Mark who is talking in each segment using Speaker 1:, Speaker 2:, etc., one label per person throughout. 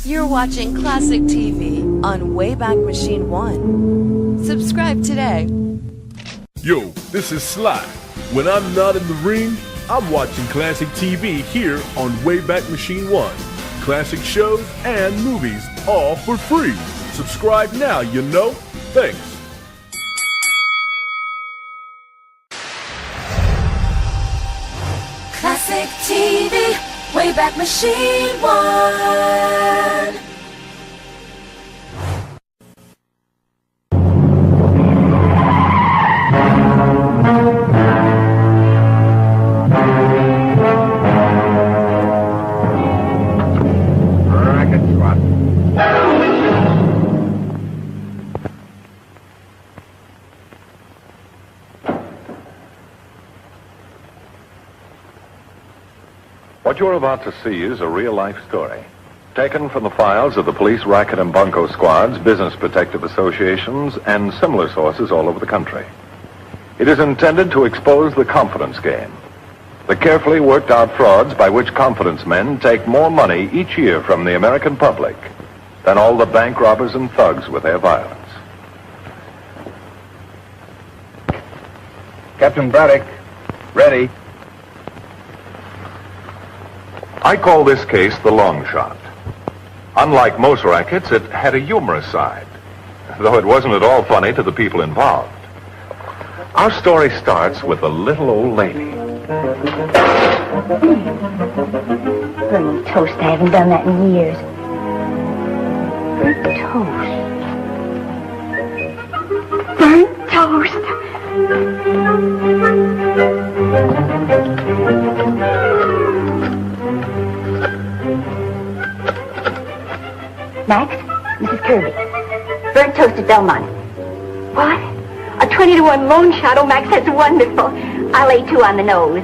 Speaker 1: You're watching Classic TV on Wayback Machine 1. Subscribe today.
Speaker 2: Yo, this is Sly. When I'm not in the ring, I'm watching Classic TV here on Wayback Machine 1. Classic shows and movies, all for free. Subscribe now, you know. Thanks.
Speaker 1: Classic TV, Wayback Machine 1.
Speaker 3: Racket Squad.
Speaker 4: What you're about to see is a real-life story, taken from the files of the police racket and bunco squads, business protective associations, and similar sources all over the country. It is intended to expose the confidence game, the carefully worked-out frauds by which confidence men take more money each year from the American public than all the bank robbers and thugs with their violence.
Speaker 3: Captain Braddock, ready.
Speaker 4: I call this case the long shot. Unlike most rackets, it had a humorous side, though it wasn't at all funny to the people involved. Our story starts with a little old lady.
Speaker 5: Burning toast. I haven't done that in years. Burnt toast. Burnt toast. Max, Mrs. Kirby. Burnt toast at Belmont. What? A 20-to-1 loan shot? Oh, Max, that's wonderful. I'll lay 2 on the nose.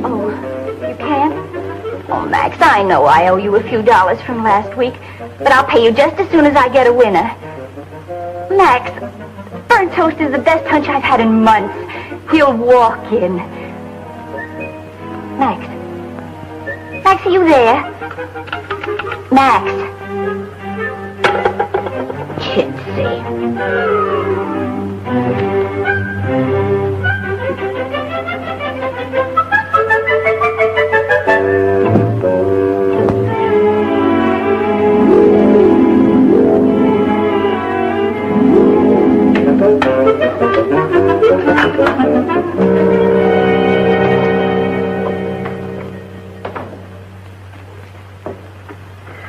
Speaker 5: Oh, you can't? Oh, Max, I know I owe you a few dollars from last week, but I'll pay you just as soon as I get a winner. Max, burnt toast is the best hunch I've had in months. He'll walk in. Max. Max, are you there? Max. Chintzy.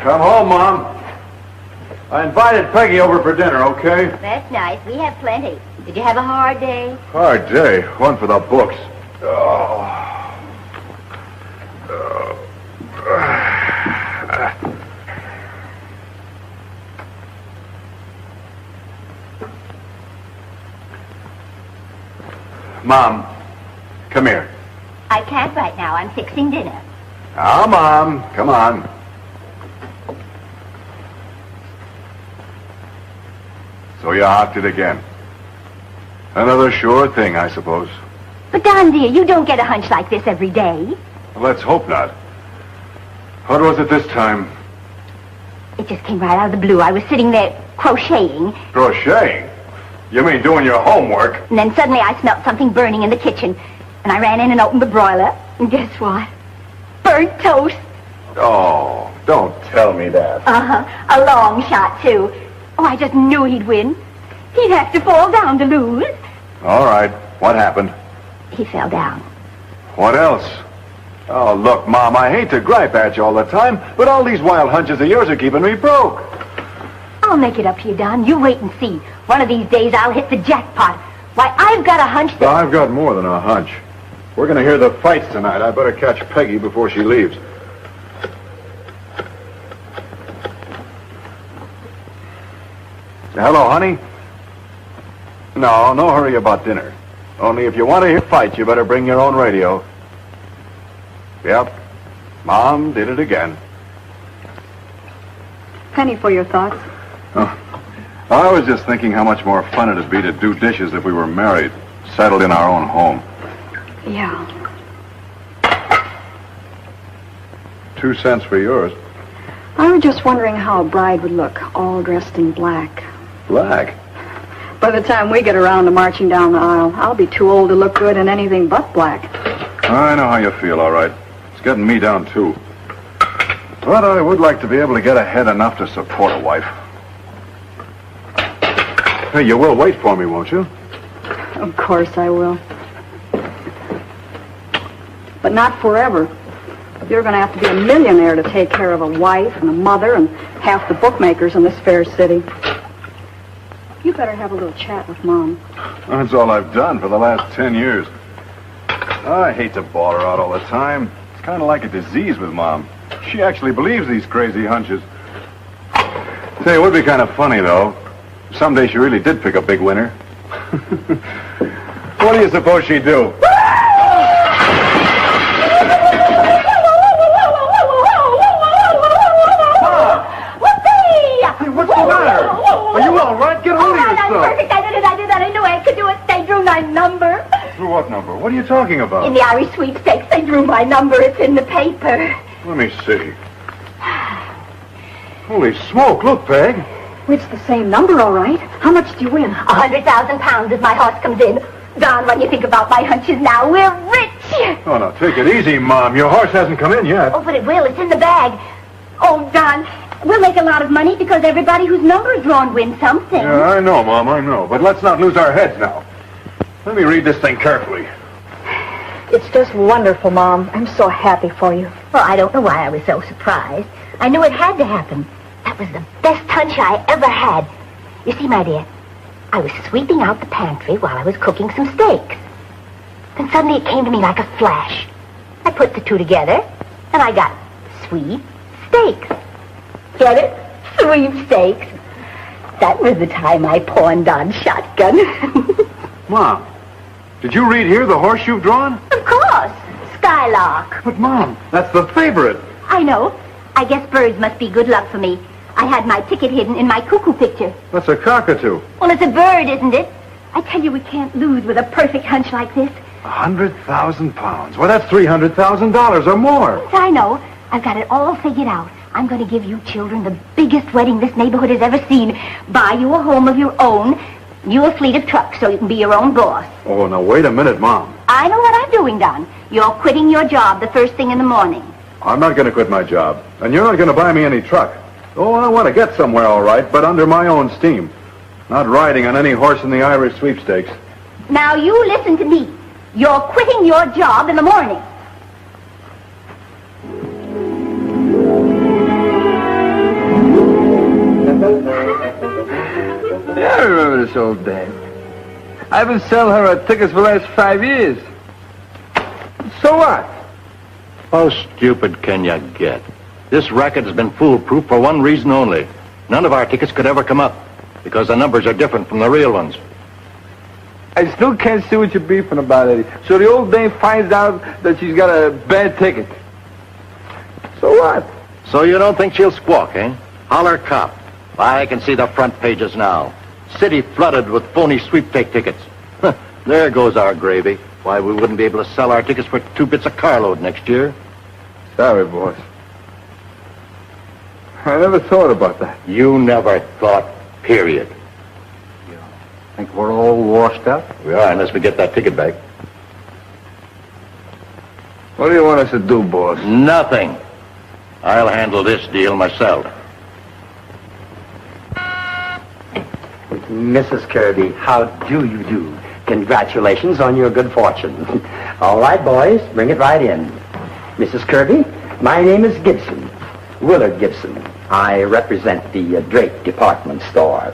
Speaker 3: Come home, Mom. I invited Peggy over for dinner, okay?
Speaker 5: That's nice. We have plenty. Did you have a hard day?
Speaker 3: Hard day. One for the books. Mom, come here.
Speaker 5: I can't right now. I'm fixing dinner.
Speaker 3: Now, Mom, come on. So you hocked it again. Another sure thing, I suppose.
Speaker 5: But, Don, dear, you don't get a hunch like this every day.
Speaker 3: Let's hope not. What was it this time?
Speaker 5: It just came right out of the blue. I was sitting there crocheting,
Speaker 3: Crocheting? You mean doing your homework?
Speaker 5: and then suddenly I smelled something burning in the kitchen. And I ran in and opened the broiler. And guess what? Burnt toast.
Speaker 3: Oh, don't tell me that.
Speaker 5: Uh-huh. A long shot, too. Oh, I just knew he'd win. He'd have to fall down to lose.
Speaker 3: All right. What happened?
Speaker 5: He fell down.
Speaker 3: What else? Oh, look, Mom, I hate to gripe at you all the time, but all these wild hunches of yours are keeping me broke.
Speaker 5: I'll make it up to you, Don. You wait and see. One of these days I'll hit the jackpot. Why, I've got a hunch that...
Speaker 3: I've got more than a hunch. We're going to hear the fights tonight. I better catch Peggy before she leaves. Hello, honey? No hurry about dinner. Only if you want to hear fights, you better bring your own radio. Yep. Mom did it again.
Speaker 6: Penny for your thoughts.
Speaker 3: Oh, I was just thinking how much more fun it'd be to do dishes if we were married, settled in our own home.
Speaker 6: Yeah.
Speaker 3: 2 cents for yours.
Speaker 6: I was just wondering how a bride would look, all dressed in black.
Speaker 3: Black?
Speaker 6: By the time we get around to marching down the aisle, I'll be too old to look good in anything but black.
Speaker 3: I know how you feel, all right. It's getting me down, too. But I would like to be able to get ahead enough to support a wife. Hey, you will wait for me, won't you?
Speaker 6: Of course I will. But not forever. You're going to have to be a millionaire to take care of a wife and a mother and half the bookmakers in this fair city. You better have a little chat with Mom.
Speaker 3: That's all I've done for the last 10 years. I hate to bawl her out all the time. It's kind of like a disease with Mom. She actually believes these crazy hunches. Say, it would be kind of funny, though. Someday she really did pick a big winner. What do you suppose she'd do?
Speaker 5: What's the matter?
Speaker 3: Are you all right? Get hold of yourself.
Speaker 5: I'm perfect. I did it. I knew I could do it. They drew my number.
Speaker 3: Drew what number? What are you talking about?
Speaker 5: In the Irish sweepstakes, they drew my number. It's in the paper.
Speaker 3: Let me see. Holy smoke. Look, Peg.
Speaker 6: It's the same number, all right. How much do you win?
Speaker 5: £100,000 if my horse comes in. Don, when you think about my hunches now, we're rich.
Speaker 3: Oh, now, take it easy, Mom. Your horse hasn't come in yet.
Speaker 5: Oh, but it will. It's in the bag. Oh, Don, we'll make a lot of money because everybody whose number is drawn wins something.
Speaker 3: Yeah, I know, Mom, I know. But let's not lose our heads now. Let me read this thing carefully.
Speaker 6: It's just wonderful, Mom. I'm so happy for you.
Speaker 5: Well, I don't know why I was so surprised. I knew it had to happen. That was the best hunch I ever had. You see, my dear, I was sweeping out the pantry while I was cooking some steaks. Then suddenly it came to me like a flash. I put the two together, and I got sweet steaks. Get it? Sweepstakes. That was the time I pawned on shotgun.
Speaker 3: Mom, did you read here the horse you've drawn?
Speaker 5: Of course. Skylark.
Speaker 3: But, Mom, that's the favorite.
Speaker 5: I know. I guess birds must be good luck for me. I had my ticket hidden in my cuckoo picture.
Speaker 3: That's a cockatoo.
Speaker 5: Well, it's a bird, isn't it? I tell you, we can't lose with a perfect hunch like this.
Speaker 3: £100,000. Well, that's $300,000 or more.
Speaker 5: Yes, I know. I've got it all figured out. I'm going to give you children the biggest wedding this neighborhood has ever seen. Buy you a home of your own. You a fleet of trucks so you can be your own boss.
Speaker 3: Oh, now, wait a minute, Mom.
Speaker 5: I know what I'm doing, Don. You're quitting your job the first thing in the morning.
Speaker 3: I'm not going to quit my job. And you're not going to buy me any truck. Oh, I want to get somewhere, all right, but under my own steam. Not riding on any horse in the Irish sweepstakes.
Speaker 5: Now, you listen to me. You're quitting your job in the morning.
Speaker 7: Yeah, I remember this old dame. I've been selling her tickets for the last 5 years. So what?
Speaker 8: How stupid can you get? This racket has been foolproof for one reason only. None of our tickets could ever come up because the numbers are different from the real ones.
Speaker 7: I still can't see what you're beefing about, Eddie. So the old dame finds out that she's got a bad ticket. So what?
Speaker 8: So you don't think she'll squawk, eh? Holler cop. I can see the front pages now. City flooded with phony sweepstake tickets. There goes our gravy. Why, we wouldn't be able to sell our tickets for 2 bits a carload next year.
Speaker 7: Sorry, boss. I never thought about that.
Speaker 8: You never thought, period.
Speaker 7: You think we're all washed up?
Speaker 8: We are, unless we get that ticket back.
Speaker 7: What do you want us to do, boss?
Speaker 8: Nothing. I'll handle this deal myself.
Speaker 9: Mrs. Kirby, how do you do? Congratulations on your good fortune. All right, boys, bring it right in. Mrs. Kirby, my name is Gibson, Willard Gibson. I represent the Drake department store.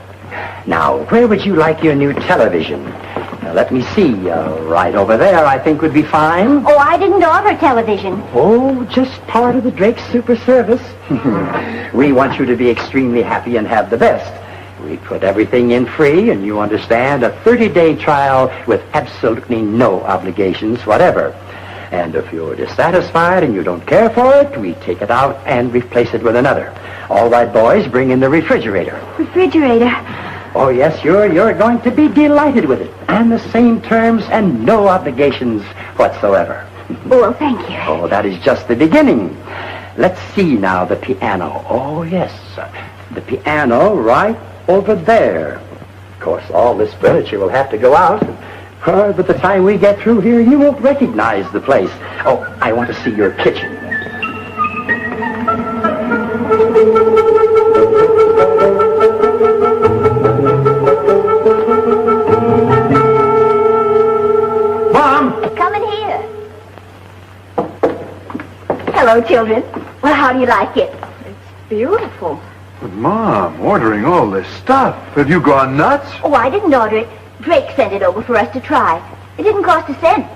Speaker 9: Now, where would you like your new television? Now, let me see. Right over there, I think would be fine.
Speaker 5: Oh, I didn't order television.
Speaker 9: Oh, just part of the Drake Super Service. We want you to be extremely happy and have the best. We put everything in free, and you understand, a 30-day trial with absolutely no obligations whatever. And if you're dissatisfied and you don't care for it, we take it out and replace it with another. All right, boys, bring in the refrigerator.
Speaker 5: Refrigerator?
Speaker 9: Oh, yes, you're going to be delighted with it. And the same terms and no obligations whatsoever.
Speaker 5: Oh, well, thank you.
Speaker 9: Oh, that is just the beginning. let's see now, the piano. Oh, yes, the piano right over there. Of course, all this furniture will have to go out. By the time we get through here, you won't recognize the place. Oh, I want to see your kitchen.
Speaker 5: Mom! Come in here. Hello, children. Well, how do you like it?
Speaker 6: It's beautiful.
Speaker 3: But, Mom, ordering all this stuff. Have you gone nuts?
Speaker 5: Oh, I didn't order it. Drake sent it over for us to try. It didn't cost a cent.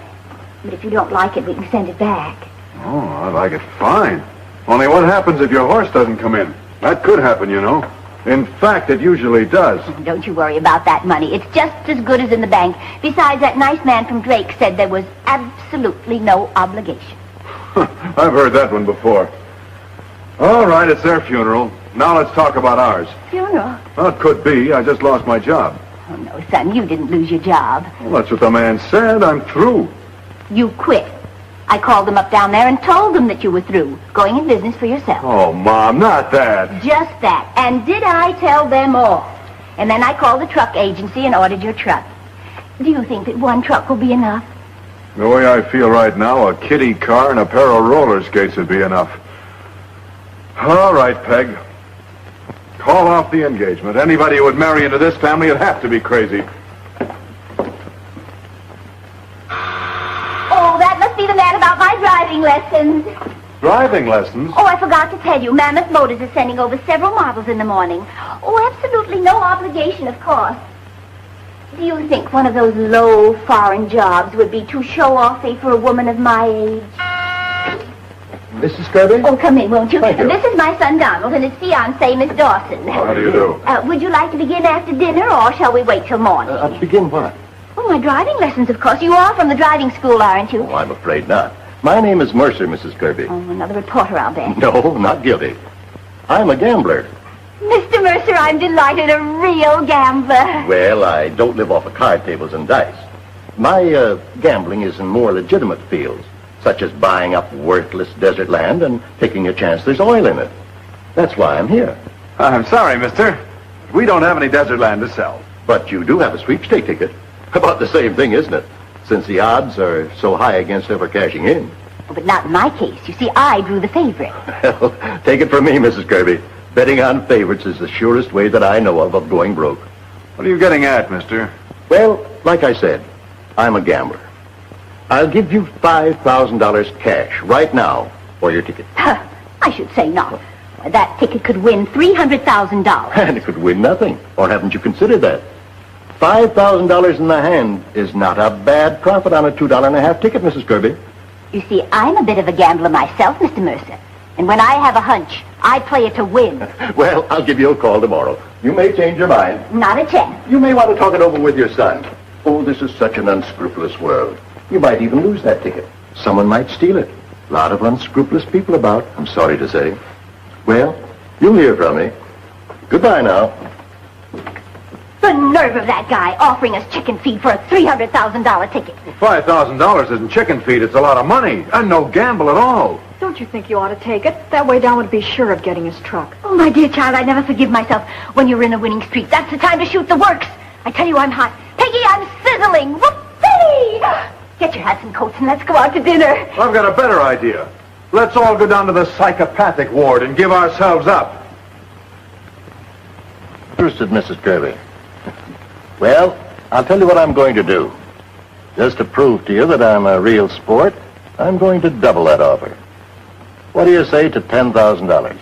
Speaker 5: But if you don't like it, we can send it back.
Speaker 3: Oh, I like it fine. Only what happens if your horse doesn't come in? That could happen, you know. In fact, it usually does.
Speaker 5: Don't you worry about that money. It's just as good as in the bank. Besides, that nice man from Drake said there was absolutely no obligation.
Speaker 3: I've heard that one before. All right, it's their funeral. Now let's talk about ours.
Speaker 5: Funeral?
Speaker 3: Well, it could be. I just lost my job.
Speaker 5: Oh, no, son, you didn't lose your job.
Speaker 3: Well, that's what the man said. I'm through.
Speaker 5: You quit. I called them up down there and told them that you were through, going in business for yourself.
Speaker 3: Oh, Mom, not that.
Speaker 5: Just that. And did I tell them all? And then I called the truck agency and ordered your truck. Do you think that one truck will be enough?
Speaker 3: The way I feel right now, a kiddie car and a pair of roller skates would be enough. All right, Peg. Call off the engagement. Anybody who would marry into this family would have to be crazy.
Speaker 5: Oh, that must be the man about my driving lessons.
Speaker 3: Driving lessons?
Speaker 5: Oh, I forgot to tell you. Mammoth Motors is sending over several models in the morning. Oh, absolutely no obligation, of course. Do you think one of those low foreign jobs would be too show-offy for a woman of my age?
Speaker 8: Mrs. Kirby?
Speaker 5: Oh, come in, won't you?
Speaker 8: Thank you.
Speaker 5: This is my son Donald and his fiancée, Miss Dawson.
Speaker 3: How do you do?
Speaker 5: Would you like to begin after dinner, or shall we wait till morning?
Speaker 8: Begin what?
Speaker 5: Oh, my driving lessons, of course. You are from the driving school, aren't you?
Speaker 8: Oh, I'm afraid not. My name is Mercer, Mrs. Kirby.
Speaker 5: Oh, another reporter, I'll bet.
Speaker 8: No, not guilty. I'm a gambler.
Speaker 5: Mr. Mercer, I'm delighted. A real gambler.
Speaker 8: Well, I don't live off of card tables and dice. My gambling is in more legitimate fields, such as buying up worthless desert land and taking a chance there's oil in it. That's why I'm here.
Speaker 3: I'm sorry, mister. We don't have any desert land to sell.
Speaker 8: But you do have a sweepstake ticket. About the same thing, isn't it? Since the odds are so high against ever cashing in.
Speaker 5: Oh, but not in my case. You see, I drew the favorite.
Speaker 8: Well, take it from me, Mrs. Kirby. Betting on favorites is the surest way that I know of going broke.
Speaker 3: What are you getting at, mister?
Speaker 8: Well, like I said, I'm a gambler. I'll give you $5,000 cash right now for your ticket.
Speaker 5: I should say not. That ticket could win $300,000.
Speaker 8: And it could win nothing. Or haven't you considered that? $5,000 in the hand is not a bad profit on a $2.50 ticket, Mrs. Kirby.
Speaker 5: You see, I'm a bit of a gambler myself, Mr. Mercer. And when I have a hunch, I play it to win.
Speaker 8: Well, I'll give you a call tomorrow. You may change your mind.
Speaker 5: Not a chance.
Speaker 8: You may want to talk it over with your son. Oh, this is such an unscrupulous world. You might even lose that ticket. Someone might steal it. A lot of unscrupulous people about, I'm sorry to say. Well, you'll hear from me. Goodbye now.
Speaker 5: The nerve of that guy offering us chicken feed for a $300,000 ticket.
Speaker 3: $5,000 isn't chicken feed. It's a lot of money. And no gamble at all.
Speaker 6: Don't you think you ought to take it? That way Don would be sure of getting his truck.
Speaker 5: Oh, my dear child, I never forgive myself when you're in a winning streak. That's the time to shoot the works. I tell you, I'm hot. Peggy, I'm sizzling. Whoopee! Get your hats and coats and let's go out to dinner.
Speaker 3: I've got a better idea. Let's all go down to the psychopathic ward and give ourselves up.
Speaker 8: Interested, Mrs. Kirby. Well, I'll tell you what I'm going to do. Just to prove to you that I'm a real sport, I'm going to double that offer. What do you say to $10,000?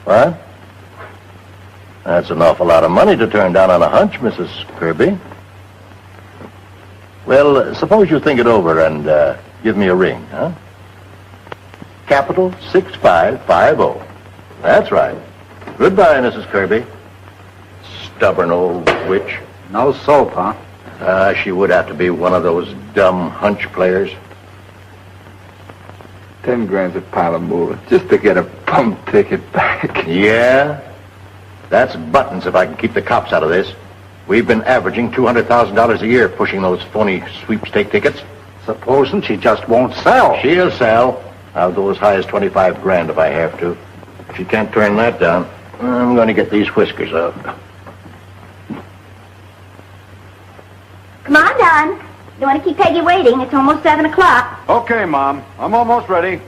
Speaker 8: What? That's an awful lot of money to turn down on a hunch, Mrs. Kirby. Well, suppose you think it over and give me a ring, huh? Capital 6550. That's right. Goodbye, Mrs. Kirby. Stubborn old witch.
Speaker 9: No soap, huh?
Speaker 8: She would have to be one of those dumb hunch players.
Speaker 7: 10 grand's a pile of moolah just to get a bum ticket back.
Speaker 8: Yeah? That's buttons if I can keep the cops out of this. We've been averaging $200,000 a year pushing those phony sweepstake tickets.
Speaker 9: Supposing she just won't sell.
Speaker 8: She'll sell. I'll go as high as 25 grand if I have to. If you can't turn that down, I'm going to get these whiskers out.
Speaker 5: Come on, Don. Don't want to keep Peggy waiting. It's almost 7 o'clock.
Speaker 3: Okay, Mom. I'm almost ready.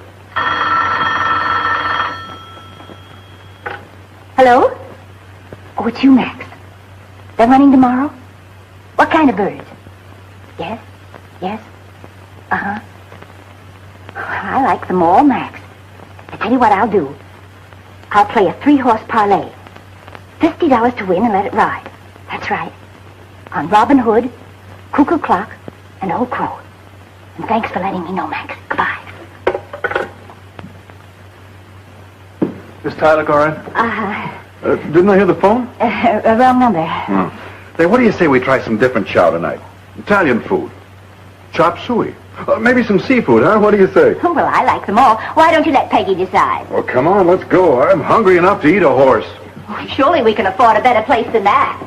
Speaker 5: Hello? Oh, it's you, Max. They're running tomorrow? What kind of birds? Yes? Yes? Uh-huh. I like them all, Max. I tell you what I'll do. I'll play a 3-horse parlay. $50 to win and let it ride. That's right. On Robin Hood, Cuckoo Clock, and Old Crow. And thanks for letting me know, Max. Goodbye.
Speaker 3: Is Tyler Corin? Didn't I hear the phone?
Speaker 5: Wrong number.
Speaker 3: Say, what do you say we try some different chow tonight? Italian food. Chop suey. Maybe some seafood, huh? What do you say?
Speaker 5: Oh, well, I like them all. Why don't you let Peggy decide?
Speaker 3: Well, come on, let's go. I'm hungry enough to eat a horse.
Speaker 5: Oh, surely we can afford a better place than that.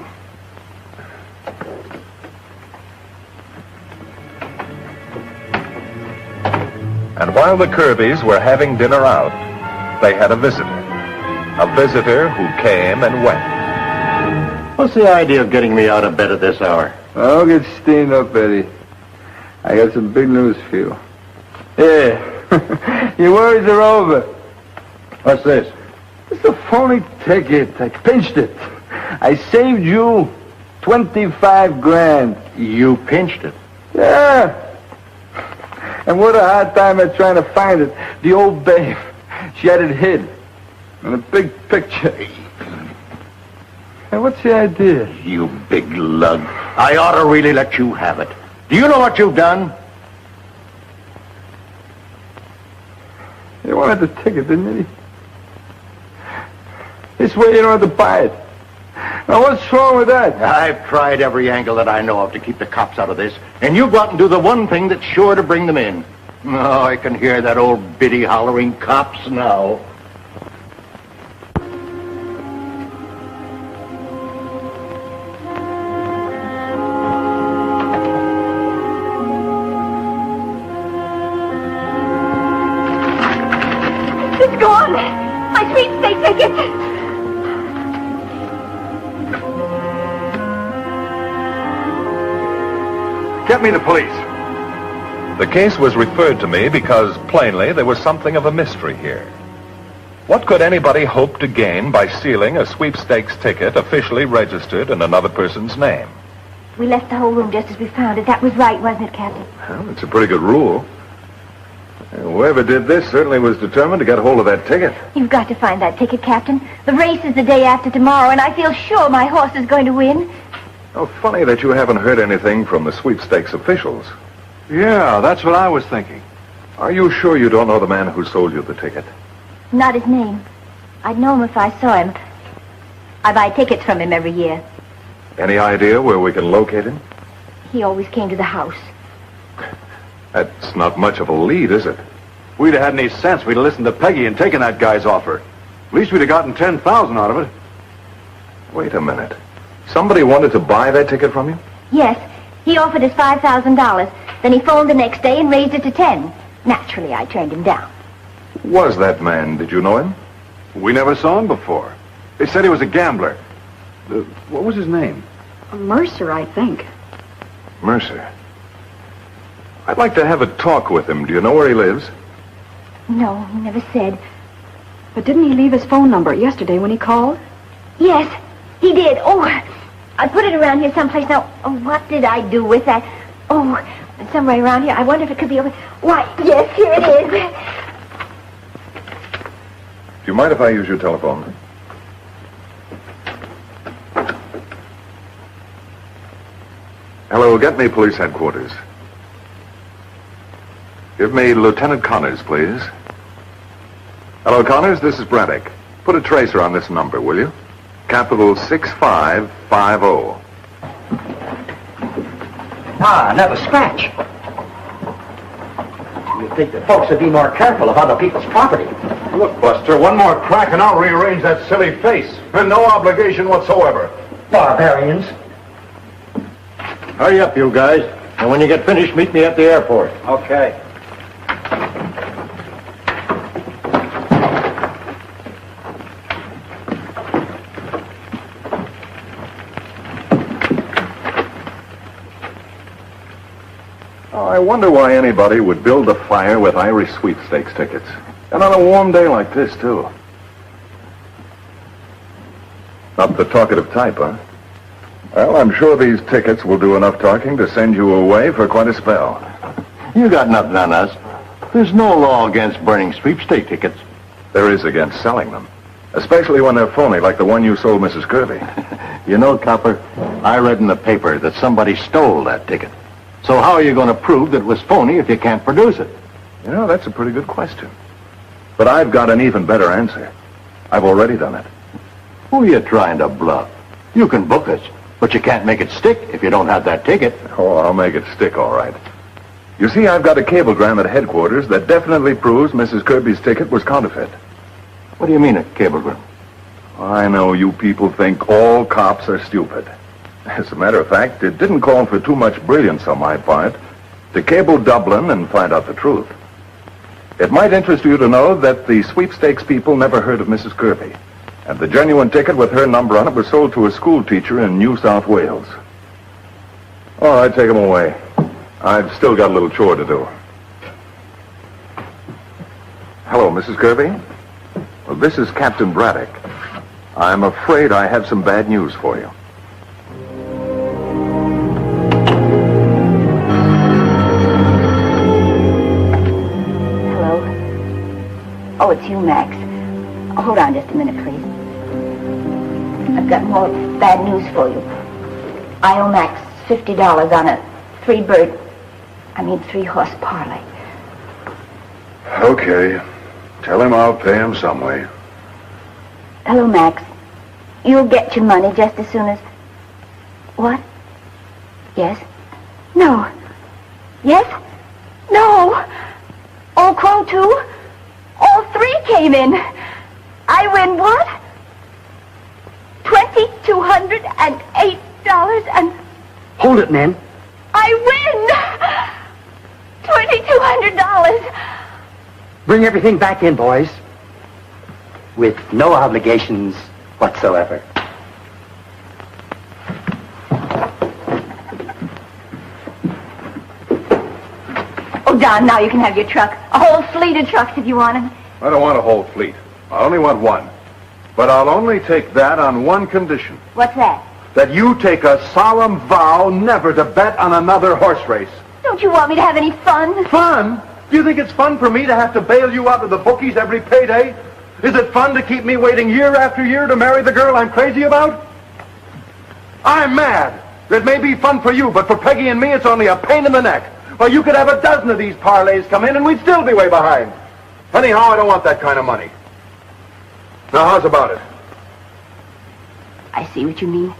Speaker 4: And while the Kirbys were having dinner out, they had a visitor. A visitor who came and went.
Speaker 8: What's the idea of getting me out of bed at this hour?
Speaker 7: I'll get steamed up, Eddie. I got some big news for you. Yeah, your worries are over.
Speaker 8: What's this?
Speaker 7: It's a phony ticket. I pinched it. I saved you 25 grand.
Speaker 8: You pinched it.
Speaker 7: Yeah. And what a hard time I'm trying to find it. The old babe. She had it hid. In a big picture. And what's the idea?
Speaker 8: You big lug. I ought to really let you have it. Do you know what you've done?
Speaker 7: You wanted the ticket, didn't you? This way you don't have to buy it. Now, what's wrong with that?
Speaker 8: I've tried every angle that I know of to keep the cops out of this, and you go out and do the one thing that's sure to bring them in. Oh, I can hear that old biddy hollering cops now.
Speaker 5: It's gone. My sweepstake ticket.
Speaker 3: Get me the police.
Speaker 4: The case was referred to me because, plainly, there was something of a mystery here. What could anybody hope to gain by stealing a sweepstakes ticket officially registered in another person's name?
Speaker 5: We left the whole room just as we found it. That was right, wasn't it, Captain?
Speaker 3: Well, it's a pretty good rule. Whoever did this certainly was determined to get hold of that ticket.
Speaker 5: You've got to find that ticket, Captain. The race is the day after tomorrow, and I feel sure my horse is going to win.
Speaker 4: Oh, funny that you haven't heard anything from the sweepstakes officials.
Speaker 3: Yeah, that's what I was thinking.
Speaker 4: Are you sure you don't know the man who sold you the ticket?
Speaker 5: Not his name. I'd know him if I saw him. I buy tickets from him every year.
Speaker 4: Any idea where we can locate him?
Speaker 5: He always came to the house.
Speaker 4: That's not much of a lead, is it?
Speaker 3: If we'd have had any sense, we'd have listened to Peggy and taken that guy's offer. At least we'd have gotten $10,000 out of it.
Speaker 4: Wait a minute. Somebody wanted to buy that ticket from you?
Speaker 5: Yes, he offered us $5,000. Then he phoned the next day and raised it to 10. Naturally, I turned him down.
Speaker 4: Who was that man? Did you know him?
Speaker 3: We never saw him before. They said he was a gambler. What was his name?
Speaker 6: Mercer, I think.
Speaker 4: Mercer. I'd like to have a talk with him. Do you know where he lives?
Speaker 5: No, he never said.
Speaker 6: But didn't he leave his phone number yesterday when he called?
Speaker 5: Yes, he did. Oh, I put it around here someplace. Now, what did I do with that? Oh, somewhere around here. I wonder if it could be over... Why, yes, here it is.
Speaker 4: Do you mind if I use your telephone? Hello, get me police headquarters. Give me Lieutenant Connors, please. Hello, Connors, this is Braddock. Put a tracer on this number, will you? Capital 6550.
Speaker 9: Ah, another scratch. You'd think that folks would be more careful of other people's property.
Speaker 3: Look, Buster, one more crack and I'll rearrange that silly face. And no obligation whatsoever.
Speaker 9: Barbarians.
Speaker 8: Hurry up, you guys. And when you get finished, meet me at the airport.
Speaker 9: Okay.
Speaker 3: wonder why anybody would build a fire with Irish sweepstakes tickets. And on a warm day like this, too. Not the talkative type, huh? Well, I'm sure these tickets will do enough talking to send you away for quite a spell.
Speaker 8: You got nothing on us. There's no law against burning sweepstake tickets.
Speaker 3: There is against selling them. Especially when they're phony, like the one you sold Mrs. Kirby.
Speaker 8: You know, Copper, I read in the paper that somebody stole that ticket. So how are you going to prove that it was phony if you can't produce it?
Speaker 3: You know, that's a pretty good question. But I've got an even better answer. I've already done it.
Speaker 8: Who are you trying to bluff? You can book us, but you can't make it stick if you don't have that ticket.
Speaker 3: Oh, I'll make it stick, all right. You see, I've got a cablegram at headquarters that definitely proves Mrs. Kirby's ticket was counterfeit.
Speaker 8: What do you mean, a cablegram?
Speaker 3: I know you people think all cops are stupid. As a matter of fact, it didn't call for too much brilliance on my part to cable Dublin and find out the truth. It might interest you to know that the sweepstakes people never heard of Mrs. Kirby, and the genuine ticket with her number on it was sold to a school teacher in New South Wales. All right, take them away. I've still got a little chore to do. Hello, Mrs. Kirby. Well, this is Captain Braddock. I'm afraid I have some bad news for you.
Speaker 5: Hello? Oh, it's you, Max. Hold on just a minute, please. I've got more bad news for you. I owe Max $50 on a three-horse parlay.
Speaker 3: Okay. Tell him I'll pay him some way.
Speaker 5: Hello, Max. You'll get your money just as soon as... What? Yes? No. Yes? No. All Crow, too? All three came in. I win what? $2,208 and...
Speaker 9: Hold it, Nan.
Speaker 5: I win! $2,200.
Speaker 9: Bring everything back in, boys. With no obligations whatsoever.
Speaker 5: Oh, Don, now you can have your truck. A whole fleet of trucks if you want them.
Speaker 3: I don't want a whole fleet. I only want one. But I'll only take that on one condition.
Speaker 5: What's that?
Speaker 3: That you take a solemn vow never to bet on another horse race.
Speaker 5: Don't you want me to have any fun?
Speaker 3: Fun? Do you think it's fun for me to have to bail you out of the bookies every payday? Is it fun to keep me waiting year after year to marry the girl I'm crazy about? I'm mad. It may be fun for you, but for Peggy and me, it's only a pain in the neck. Well, you could have a dozen of these parlays come in and we'd still be way behind. Anyhow, I don't want that kind of money. Now, how's about it?
Speaker 5: I see what you mean.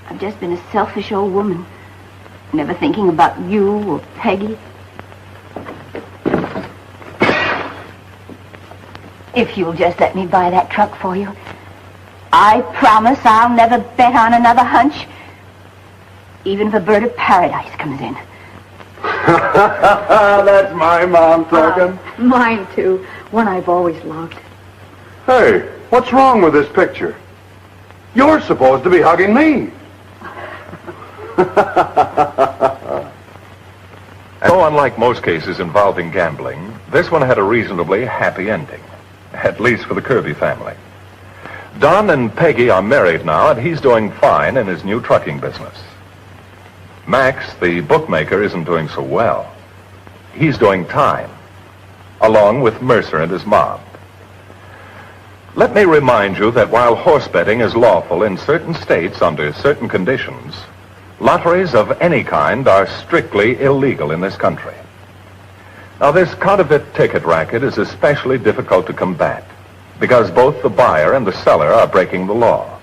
Speaker 5: I've just been a selfish old woman. Never thinking about you or Peggy. If you'll just let me buy that truck for you, I promise I'll never bet on another hunch, even if a bird of paradise comes in.
Speaker 3: That's my mom talking.
Speaker 6: Mine, too. One I've always loved.
Speaker 3: Hey, what's wrong with this picture? You're supposed to be hugging me.
Speaker 4: Though unlike most cases involving gambling, this one had a reasonably happy ending, at least for the Kirby family. Don and Peggy are married now, and he's doing fine in his new trucking business. Max, the bookmaker, isn't doing so well. He's doing time, along with Mercer and his mob. Let me remind you that while horse betting is lawful in certain states under certain conditions, lotteries of any kind are strictly illegal in this country. Now, this counterfeit ticket racket is especially difficult to combat because both the buyer and the seller are breaking the law.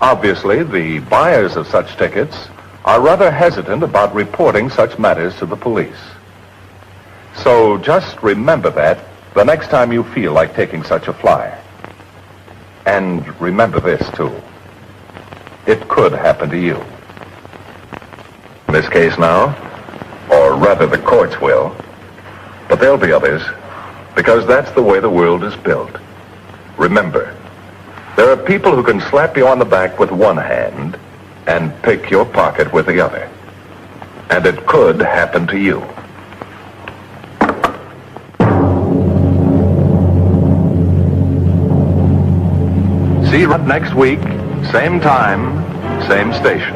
Speaker 4: Obviously, the buyers of such tickets are rather hesitant about reporting such matters to the police. So just remember that the next time you feel like taking such a flyer. And remember this, too. It could happen to you. In this case now, or rather the courts will, but there'll be others, because that's the way the world is built. Remember, there are people who can slap you on the back with one hand and pick your pocket with the other. And it could happen to you. See you next week, same time, same station.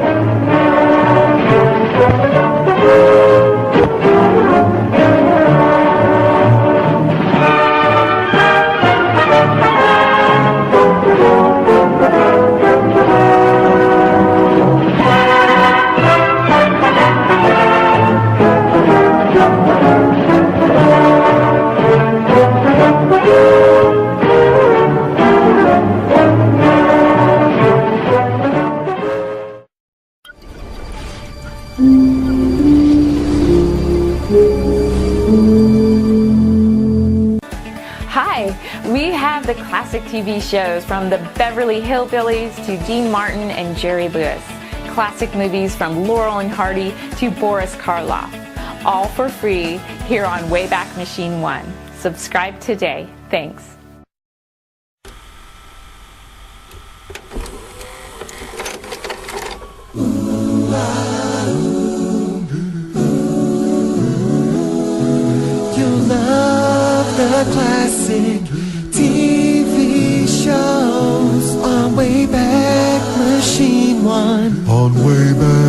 Speaker 10: Hi, we have the classic TV shows from the Beverly Hillbillies to Dean Martin and Jerry Lewis. Classic movies from Laurel and Hardy to Boris Karloff. All for free here on Wayback Machine 1. Subscribe today. Thanks.
Speaker 11: The classic TV shows on Wayback Machine 1. On Wayback